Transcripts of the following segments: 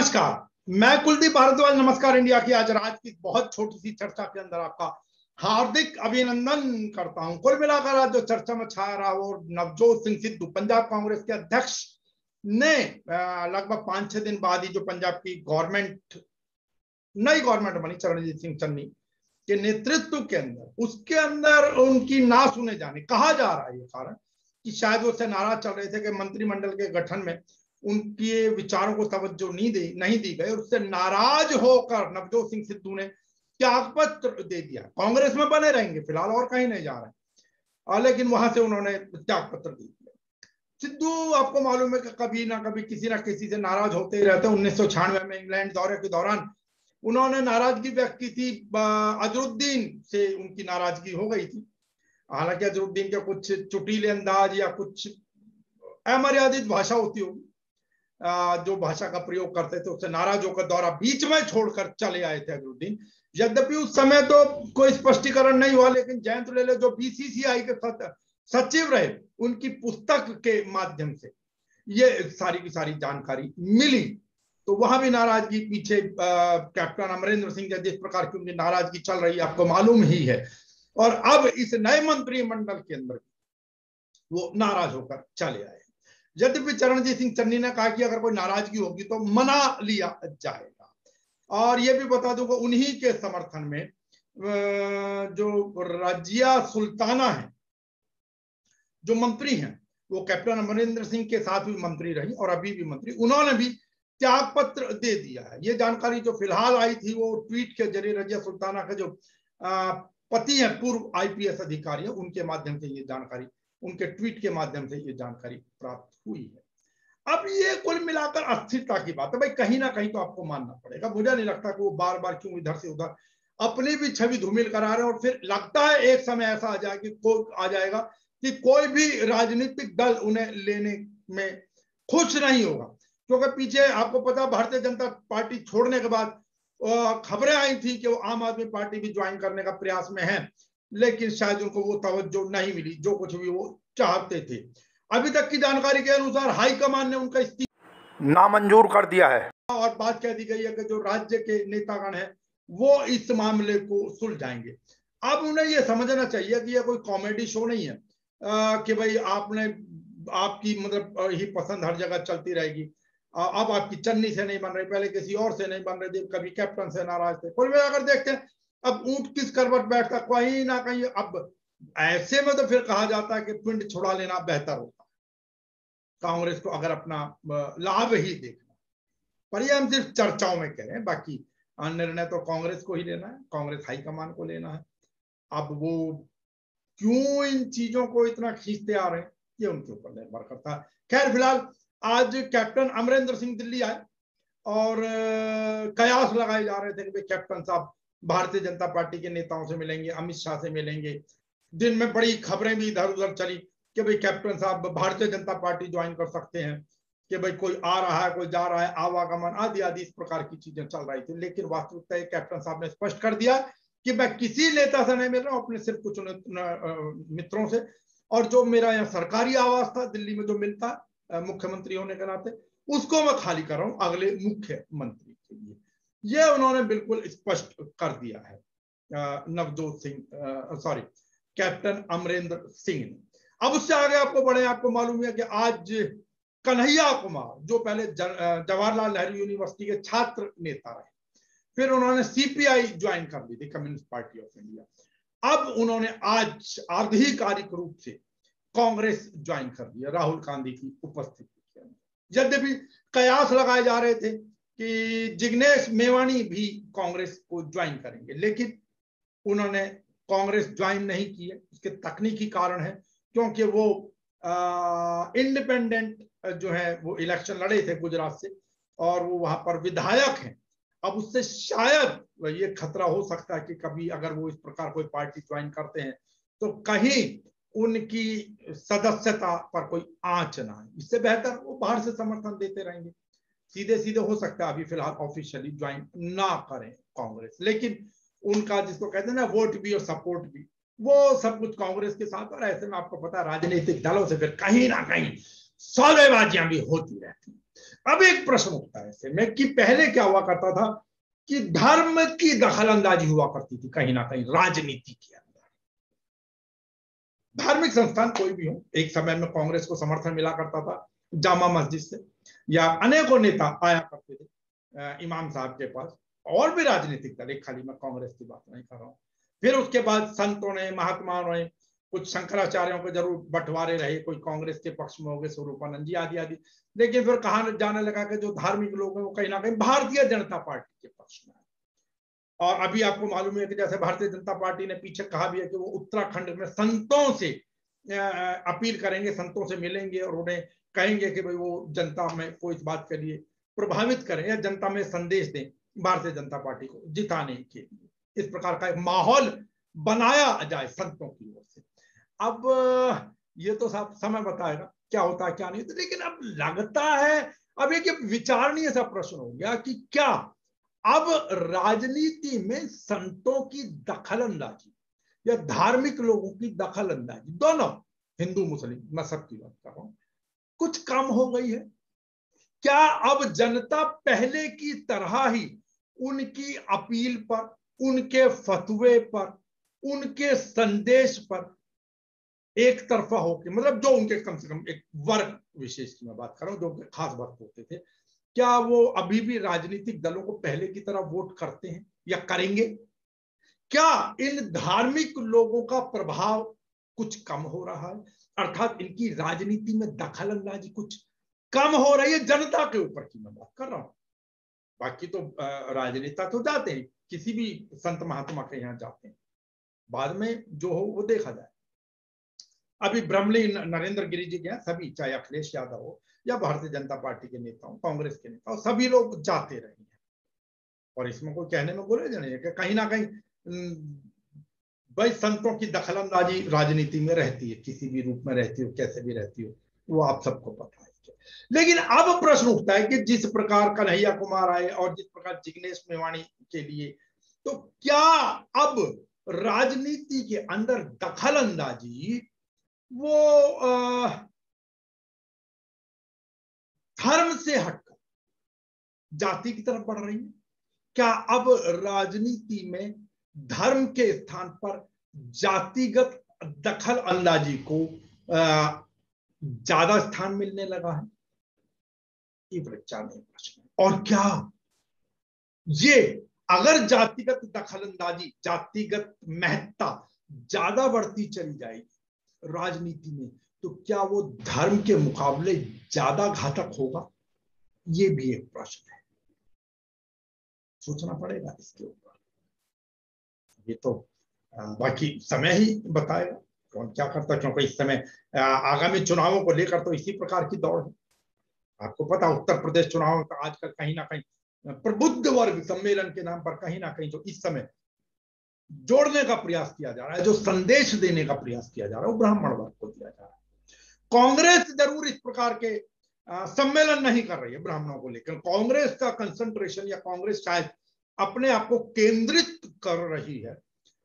नमस्कार, मैं कुलदीप भारद्वाज। नमस्कार इंडिया की आज रात की बहुत छोटी सी चर्चा के अंदर आपका हार्दिक अभिनंदन करता हूं। कुल मिलाकर आज जो चर्चा में छाया रहा वो नवजोत सिंह सिद्धू, पंजाब कांग्रेस के अध्यक्ष ने लगभग 5-6 दिन बाद ही जो पंजाब की गवर्नमेंट, नई गवर्नमेंट बनी चरणजीत सिंह चन्नी के नेतृत्व के अंदर, उसके अंदर उनकी ना सुने जाने, कहा जा रहा है ये कारण कि शायद वो उससे नाराज चल रहे थे कि मंत्रिमंडल के गठन में उनके विचारों को तवज्जो नहीं दी गई। उससे नाराज होकर नवजोत सिंह सिद्धू ने त्यागपत्र दे दिया। कांग्रेस में बने रहेंगे फिलहाल और कहीं नहीं जा रहे, लेकिन वहां से उन्होंने त्यागपत्र दे दिया। सिद्धू आपको मालूम है कि कभी ना कभी किसी ना किसी से नाराज होते ही रहते। 1996 में इंग्लैंड दौरे के दौरान उन्होंने नाराजगी व्यक्त की थी। अजरुद्दीन से उनकी नाराजगी हो गई थी। हालांकि अजरुद्दीन के कुछ चुटीले अंदाज या कुछ अमर्यादित भाषा होती होगी जो भाषा का प्रयोग करते थे, उससे नाराज होकर दौरा बीच में छोड़कर चले आए थे अजरुद्दीन। यद्यपि उस समय तो कोई स्पष्टीकरण नहीं हुआ, लेकिन जयंत लेले जो बीसीसीआई के सचिव रहे, उनकी पुस्तक के माध्यम से ये सारी की सारी जानकारी मिली। तो वहां भी नाराजगी पीछे कैप्टन अमरिंदर सिंह जिस प्रकार की उनकी नाराजगी चल रही है आपको मालूम ही है। और अब इस नए मंत्रिमंडल के अंदर वो नाराज होकर चले आए। यद्यपि चरणजीत सिंह चन्नी ने कहा कि अगर कोई नाराजगी होगी तो मना लिया जाएगा। और यह भी बता दूंगा उन्हीं के समर्थन में जो रजिया सुल्ताना है, जो मंत्री हैं, वो कैप्टन अमरिंदर सिंह के साथ भी मंत्री रही और अभी भी मंत्री, उन्होंने भी त्यागपत्र दे दिया है। ये जानकारी जो फिलहाल आई थी वो ट्वीट के जरिए रजिया सुल्ताना का जो पति है, पूर्व आईपीएस अधिकारी है, उनके माध्यम से ये जानकारी, उनके ट्वीट के माध्यम से ये जानकारी प्राप्त हुई है। अब ये कुल मिलाकर अस्थिरता की बात है भाई, कहीं ना कहीं तो आपको मानना पड़ेगा। मुझे नहीं लगता कि वो बार बार क्यों इधर से उधर अपनी भी छवि धूमिल करा रहे हैं। और फिर लगता है एक समय ऐसा आ जाएगा कि कोई भी राजनीतिक दल उन्हें लेने में खुश नहीं होगा। क्योंकि पीछे आपको पता, भारतीय जनता पार्टी छोड़ने के बाद खबरें आई थी कि वो आम आदमी पार्टी भी ज्वाइन करने का प्रयास में है, लेकिन शायद उनको वो तवज्जो नहीं मिली जो कुछ भी वो चाहते थे। अभी तक की जानकारी के अनुसार हाईकमान ने उनका इस्तीफा नामंजूर कर दिया है और बात कह दी गई है कि जो राज्य के नेतागण हैं वो इस मामले को सुलझाएंगे। अब उन्हें यह समझना चाहिए कि यह कोई कॉमेडी शो नहीं है कि भाई आपकी मतलब ही पसंद हर जगह चलती रहेगी। अब आपकी चन्नी से नहीं बन रही, पहले किसी और से नहीं बन रही थी, कभी कैप्टन से नाराज थे। कुल मिलाकर देखते हैं अब ऊंट किस करवट बैठता, कहीं ना कहीं। अब ऐसे में तो फिर कहा जाता है कि पिंड छुड़ा लेना बेहतर होता है कांग्रेस को, अगर अपना लाभ ही देखना। पर ये हम सिर्फ चर्चाओं में कह रहे हैं, बाकी निर्णय तो कांग्रेस को ही लेना है, कांग्रेस हाईकमान को लेना है। अब वो क्यों इन चीजों को इतना खींचते आ रहे हैं ये उनके ऊपर निर्भर करता है। खैर फिलहाल आज कैप्टन अमरिंदर सिंह दिल्ली आए और कयास लगाए जा रहे थे कि कैप्टन साहब भारतीय जनता पार्टी के नेताओं से मिलेंगे, अमित शाह से मिलेंगे। दिन में बड़ी खबरें भी इधर उधर चली कि भाई कैप्टन साहब भारतीय जनता पार्टी ज्वाइन कर सकते हैं, कि भाई कोई आ रहा है, कोई जा रहा है, आवागमन आदि आदि इस प्रकार की चीजें चल रही थी। लेकिन वास्तविकता कैप्टन साहब ने स्पष्ट कर दिया कि मैं किसी नेता से नहीं मिल रहा हूं, अपने सिर्फ कुछ मित्रों से। और जो मेरा यहाँ सरकारी आवास था दिल्ली में जो मिलता मुख्यमंत्री होने के नाते, उसको मैं खाली कर रहा हूं अगले मुख्यमंत्री के लिए। यह उन्होंने बिल्कुल स्पष्ट कर दिया है नवजोत सिंह, सॉरी, कैप्टन अमरिंदर सिंह ने। अब उससे आगे आपको बढ़े, आपको मालूम है कि आज कन्हैया कुमार, जो पहले जवाहरलाल नेहरू यूनिवर्सिटी के छात्र नेता रहे, फिर उन्होंने सीपीआई ज्वाइन कर ली थी, कम्युनिस्ट पार्टी ऑफ इंडिया। अब उन्होंने आज आधिकारिक रूप से कांग्रेस ज्वाइन कर लिया राहुल गांधी की उपस्थिति के अंदर। यद्यपि कयास लगाए जा रहे थे कि जिग्नेश मेवानी भी कांग्रेस को ज्वाइन करेंगे, लेकिन उन्होंने कांग्रेस ज्वाइन नहीं की है। उसके तकनीकी कारण है, क्योंकि वो इंडिपेंडेंट जो है वो इलेक्शन लड़े थे गुजरात से और वो वहां पर विधायक हैं। अब उससे शायद ये खतरा हो सकता है कि कभी अगर वो इस प्रकार कोई पार्टी ज्वाइन करते हैं तो कहीं उनकी सदस्यता पर कोई आंच ना आए। इससे बेहतर वो बाहर से समर्थन देते रहेंगे। सीधे सीधे हो सकता है अभी फिलहाल ऑफिशियली ज्वाइन ना करें कांग्रेस, लेकिन उनका जिसको कहते हैं ना वोट भी और सपोर्ट भी, वो सब कुछ कांग्रेस के साथ। और ऐसे में आपको पता है राजनीतिक दलों से फिर कहीं ना कहीं सौदेबाजियां भी होती रहती। अब एक प्रश्न उठता है ऐसे में कि पहले क्या हुआ करता था कि धर्म की दखलंदाजी हुआ करती थी कहीं ना कहीं राजनीति के अंदर। धार्मिक संस्थान कोई भी हो, एक समय में कांग्रेस को समर्थन मिला करता था जामा मस्जिद से, या अनेकों नेता आया करते थे इमाम साहब के पास, और भी राजनीतिक दल, एक खाली मैं कांग्रेस की बात नहीं कर रहा हूं। फिर उसके बाद संतों ने, महात्माओं ने, कुछ शंकराचार्यों के जरूर बंटवारे रहे, कोई कांग्रेस के पक्ष में हो गए, स्वरूपानंद जी आदि आदि, लेकिन फिर कहा जाने लगा कि जो धार्मिक लोग हैं वो कहीं ना कहीं भारतीय जनता पार्टी के पक्ष में है। और अभी आपको मालूम है कि जैसे भारतीय जनता पार्टी ने पीछे कहा भी है कि वो उत्तराखंड में संतों से अपील करेंगे, संतों से मिलेंगे और उन्हें कहेंगे कि भाई वो जनता में को इस बात के लिए प्रभावित करें या जनता में संदेश दें भारतीय जनता पार्टी को जिताने के लिए। इस प्रकार का एक माहौल बनाया जाए संतों की ओर से। अब ये तो सब समय बताएगा क्या होता है क्या नहीं होता, लेकिन अब लगता है अब एक विचारणीय सा प्रश्न हो गया कि क्या अब राजनीति में संतों की दखलंदाजी या धार्मिक लोगों की दखलंदाजी, दोनों हिंदू मुस्लिम मैं सबकी बात कर रहा हूं, कुछ कम हो गई है? क्या अब जनता पहले की तरह ही उनकी अपील पर, उनके फतवे पर, उनके संदेश पर एक तरफा होकर, मतलब जो उनके कम से कम एक वर्ग विशेष की मैं बात कर रहा हूं, जो खास वर्ग होते थे, क्या वो अभी भी राजनीतिक दलों को पहले की तरह वोट करते हैं या करेंगे? क्या इन धार्मिक लोगों का प्रभाव कुछ कम हो रहा है, अर्थात इनकी राजनीति में दखलंदाजी कुछ कम हो रही है? जनता के ऊपर की मैं बात कर रहा हूं, बाकी तो राजनेता तो जाते हैं, किसी भी संत महात्मा के यहाँ जाते हैं, बाद में जो हो वो देखा जाए। अभी ब्रह्मली नरेंद्र गिरी जी के यहाँ सभी, चाहे अखिलेश यादव हो या भारतीय जनता पार्टी के नेता हो, कांग्रेस के नेता हो, सभी लोग जाते रहे हैं। और इसमें कोई कहने में बुरा नहीं है कि कहीं ना कहीं भाई संतों की दखलंदाजी राजनीति में रहती है, किसी भी रूप में रहती हो, कैसे भी रहती हो, वो आप सबको पता है। लेकिन अब प्रश्न उठता है कि जिस प्रकार कन्हैया कुमार आए और जिस प्रकार जिग्नेश मेवाणी के लिए, तो क्या अब राजनीति के अंदर दखलंदाजी वो धर्म से हटकर जाति की तरफ बढ़ रही है? क्या अब राजनीति में धर्म के स्थान पर जातिगत दखल अंदाजी को ज्यादा स्थान मिलने लगा है? ये विचारणीय प्रश्न है। और क्या ये अगर जातिगत दखलंदाजी, जातिगत महत्ता ज्यादा बढ़ती चली जाएगी राजनीति में, तो क्या वो धर्म के मुकाबले ज्यादा घातक होगा? ये भी एक प्रश्न है, सोचना पड़ेगा इसके ऊपर। ये तो बाकी समय ही बताएगा कौन क्या करता है, क्योंकि इस समय आगामी चुनावों को लेकर तो इसी प्रकार की दौड़ है। आपको पता उत्तर प्रदेश चुनाव में आजकल कहीं ना कहीं प्रबुद्ध वर्ग सम्मेलन के नाम पर कहीं ना कहीं जो इस समय जोड़ने का प्रयास किया जा रहा है, जो संदेश देने का प्रयास किया जा रहा है, वो ब्राह्मण वर्ग को दिया जा रहा है। कांग्रेस जरूर इस प्रकार के सम्मेलन नहीं कर रही है ब्राह्मणों को लेकर। कांग्रेस का कंसंट्रेशन या कांग्रेस शायद अपने आप को केंद्रित कर रही है,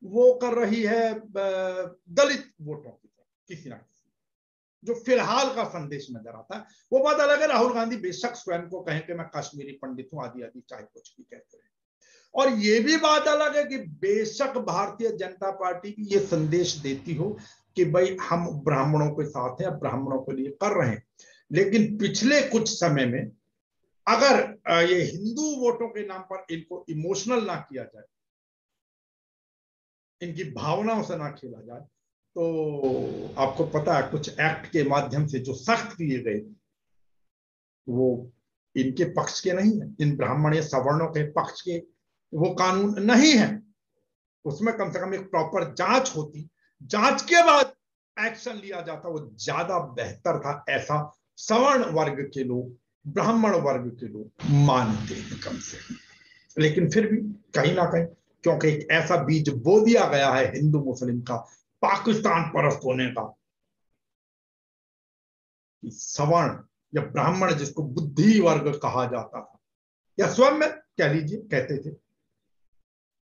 वो कर रही है दलित वोटों की तरफ किसी ना किसी, जो फिलहाल का संदेश नजर आता है। वो बात अलग है, राहुल गांधी बेशक स्वयं को कहें कि मैं कश्मीरी पंडित हूं आदि आदि, चाहे कुछ भी कहते रहे। और ये भी बात अलग है कि बेशक भारतीय जनता पार्टी भी ये संदेश देती हो कि भाई हम ब्राह्मणों के साथ हैं, ब्राह्मणों के लिए कर रहे हैं, लेकिन पिछले कुछ समय में अगर ये हिंदू वोटों के नाम पर इनको इमोशनल ना किया जाए, इनकी भावनाओं से ना खेला जाए, तो आपको पता है कुछ एक्ट के माध्यम से जो सख्त किए गए वो इनके पक्ष के नहीं है, इन ब्राह्मण या सवर्णों के पक्ष के वो कानून नहीं है। उसमें कम से कम एक प्रॉपर जांच होती, जांच के बाद एक्शन लिया जाता, वो ज्यादा बेहतर था, ऐसा सवर्ण वर्ग के लोग, ब्राह्मण वर्ग के लोग मानते हैं कम से कम। लेकिन फिर भी कहीं ना कहीं क्योंकि एक ऐसा बीज बो दिया गया है हिंदू मुस्लिम का, पाकिस्तान परस्त होने का, सवर्ण या ब्राह्मण जिसको बुद्धि वर्ग कहा जाता था या स्वयं में कह लीजिए कहते थे,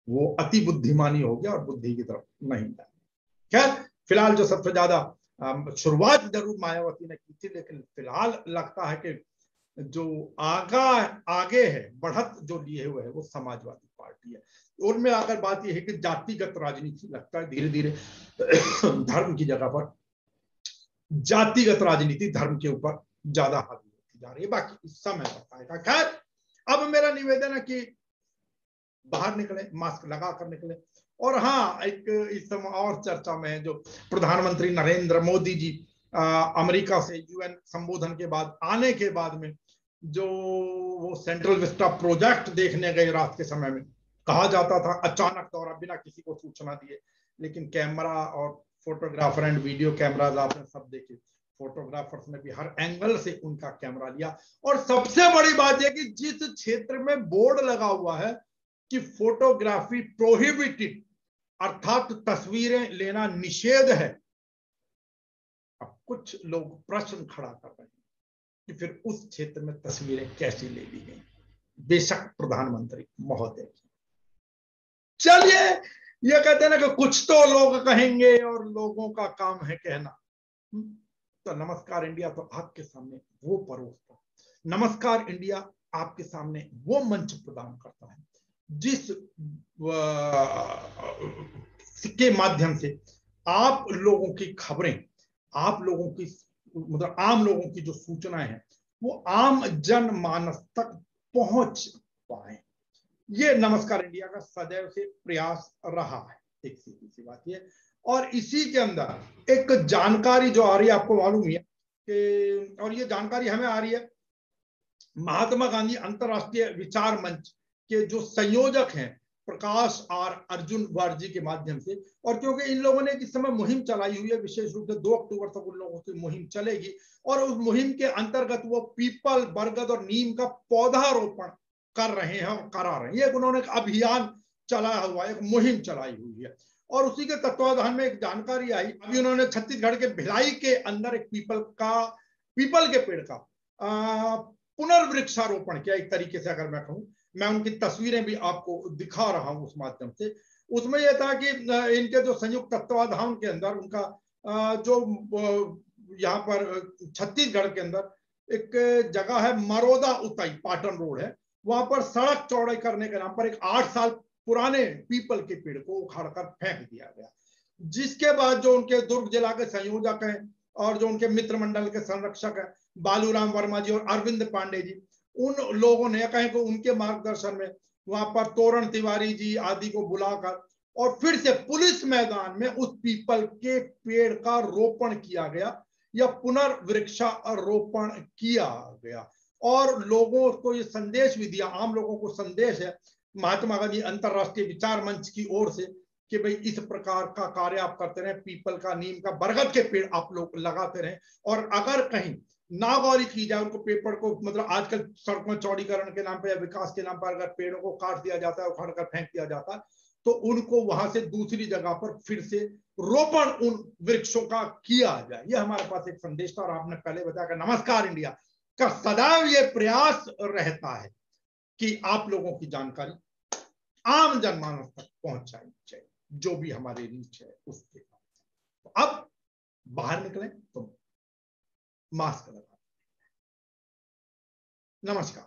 वो अति बुद्धिमानी हो गया और बुद्धि की तरफ नहीं गया। खैर फिलहाल जो सबसे ज्यादा शुरुआत जरूर मायावती ने की थी, लेकिन फिलहाल लगता है कि जो आगे है, बढ़त जो लिए हुए है वो समाजवादी पार्टी है। उनमें आकर बात यह है कि जातिगत राजनीति लगता है धीरे धीरे धर्म की जगह पर जातिगत राजनीति धर्म के ऊपर ज्यादा हावी होती जा रही है। बाकी समय बताएगा। खैर, अब मेरा निवेदन है कि बाहर निकले, मास्क लगा कर निकले। और हाँ, एक इस समय और चर्चा में है जो प्रधानमंत्री नरेंद्र मोदी जी अमेरिका से यूएन संबोधन के बाद आने के बाद में जो वो सेंट्रल विस्टा प्रोजेक्ट देखने गए रात के समय में, कहा जाता था अचानक दौरा बिना किसी को सूचना दिए, लेकिन कैमरा और फोटोग्राफर एंड वीडियो कैमराज आपने सब देखे, फोटोग्राफर्स ने भी हर एंगल से उनका कैमरा लिया। और सबसे बड़ी बात यह कि जिस क्षेत्र में बोर्ड लगा हुआ है कि फोटोग्राफी प्रोहिबिटेड, अर्थात तस्वीरें लेना निषेध है, अब कुछ लोग प्रश्न खड़ा कर रहे हैं कि फिर उस क्षेत्र में तस्वीरें कैसे ले ली गई, बेशक प्रधानमंत्री महोदय की। चलिए, ये कहते हैं ना कि कुछ तो लोग कहेंगे और लोगों का काम है कहना। तो नमस्कार इंडिया तो आपके सामने वो परोसता, नमस्कार इंडिया आपके सामने वो मंच प्रदान करता है जिस के माध्यम से आप लोगों की खबरें, आप लोगों की मतलब आम लोगों की जो सूचनाएं हैं वो आम जनमानस तक पहुंच पाए। ये नमस्कार इंडिया का सदैव से प्रयास रहा है। एक सीधी सी बात ये, और इसी के अंदर एक जानकारी जो आ रही है, आपको मालूम ही है कि, और ये जानकारी हमें आ रही है महात्मा गांधी अंतरराष्ट्रीय विचार मंच के जो संयोजक हैं प्रकाश आर अर्जुन वारजी के माध्यम से। और क्योंकि इन लोगों ने इस समय मुहिम चलाई हुई है, विशेष रूप से 2 अक्टूबर तक उन लोगों की मुहिम चलेगी, और उस मुहिम के अंतर्गत वो पीपल, बरगद और नीम का पौधारोपण कर रहे हैं और करा रहे हैं। ये उन्होंने एक अभियान चलाया हुआ है, एक मुहिम चलाई हुई है। और उसी के तत्वाधान में एक जानकारी आई, अभी उन्होंने छत्तीसगढ़ के भिलाई के अंदर एक पीपल के पेड़ का पुनर्वृक्षारोपण किया, एक तरीके से अगर मैं कहूं। मैं उनकी तस्वीरें भी आपको दिखा रहा हूं उस माध्यम से। उसमें यह था कि इनके जो संयुक्त तत्वाधान के अंदर उनका जो यहाँ पर छत्तीसगढ़ के अंदर एक जगह है मरोदा उताई, पाटन रोड है, वहां पर सड़क चौड़ाई करने के नाम पर एक 8 साल पुराने पीपल के पेड़ को उखाड़कर फेंक दिया गया। जिसके बाद जो उनके दुर्ग जिला के संयोजक हैं और जो उनके मित्र मंडल के संरक्षक हैं बालूराम वर्मा जी और अरविंद पांडे जी, उन लोगों ने कहें कि उनके मार्गदर्शन में वहां पर तोरण तिवारी जी आदि को बुलाकर और फिर से पुलिस मैदान में उस पीपल के पेड़ का रोपण किया गया या पुनर्वृक्षारोपण किया गया। और लोगों को ये संदेश भी दिया, आम लोगों को संदेश है महात्मा गांधी अंतरराष्ट्रीय विचार मंच की ओर से कि भाई इस प्रकार का कार्य आप करते रहे, पीपल का, नीम का, बरगद के पेड़ आप लोग लगाते रहे। और अगर कहीं नागौरी की जाए, उनको पेपर को मतलब आजकल सड़कों चौड़ीकरण के नाम पर या विकास के नाम पर अगर पेड़ों को काट दिया जाता है, उखाड़ कर फेंक दिया जाता है, तो उनको वहां से दूसरी जगह पर फिर से रोपण उन वृक्षों का किया जाए। ये हमारे पास एक संदेश था। और आपने पहले बताया कि नमस्कार इंडिया का सदैव ये प्रयास रहता है कि आप लोगों की जानकारी आम जनमानस तक पहुंचाई जाए, जो भी हमारे रीच है उसके। तो अब बाहर निकले तो मास्क लगा। नमस्कार।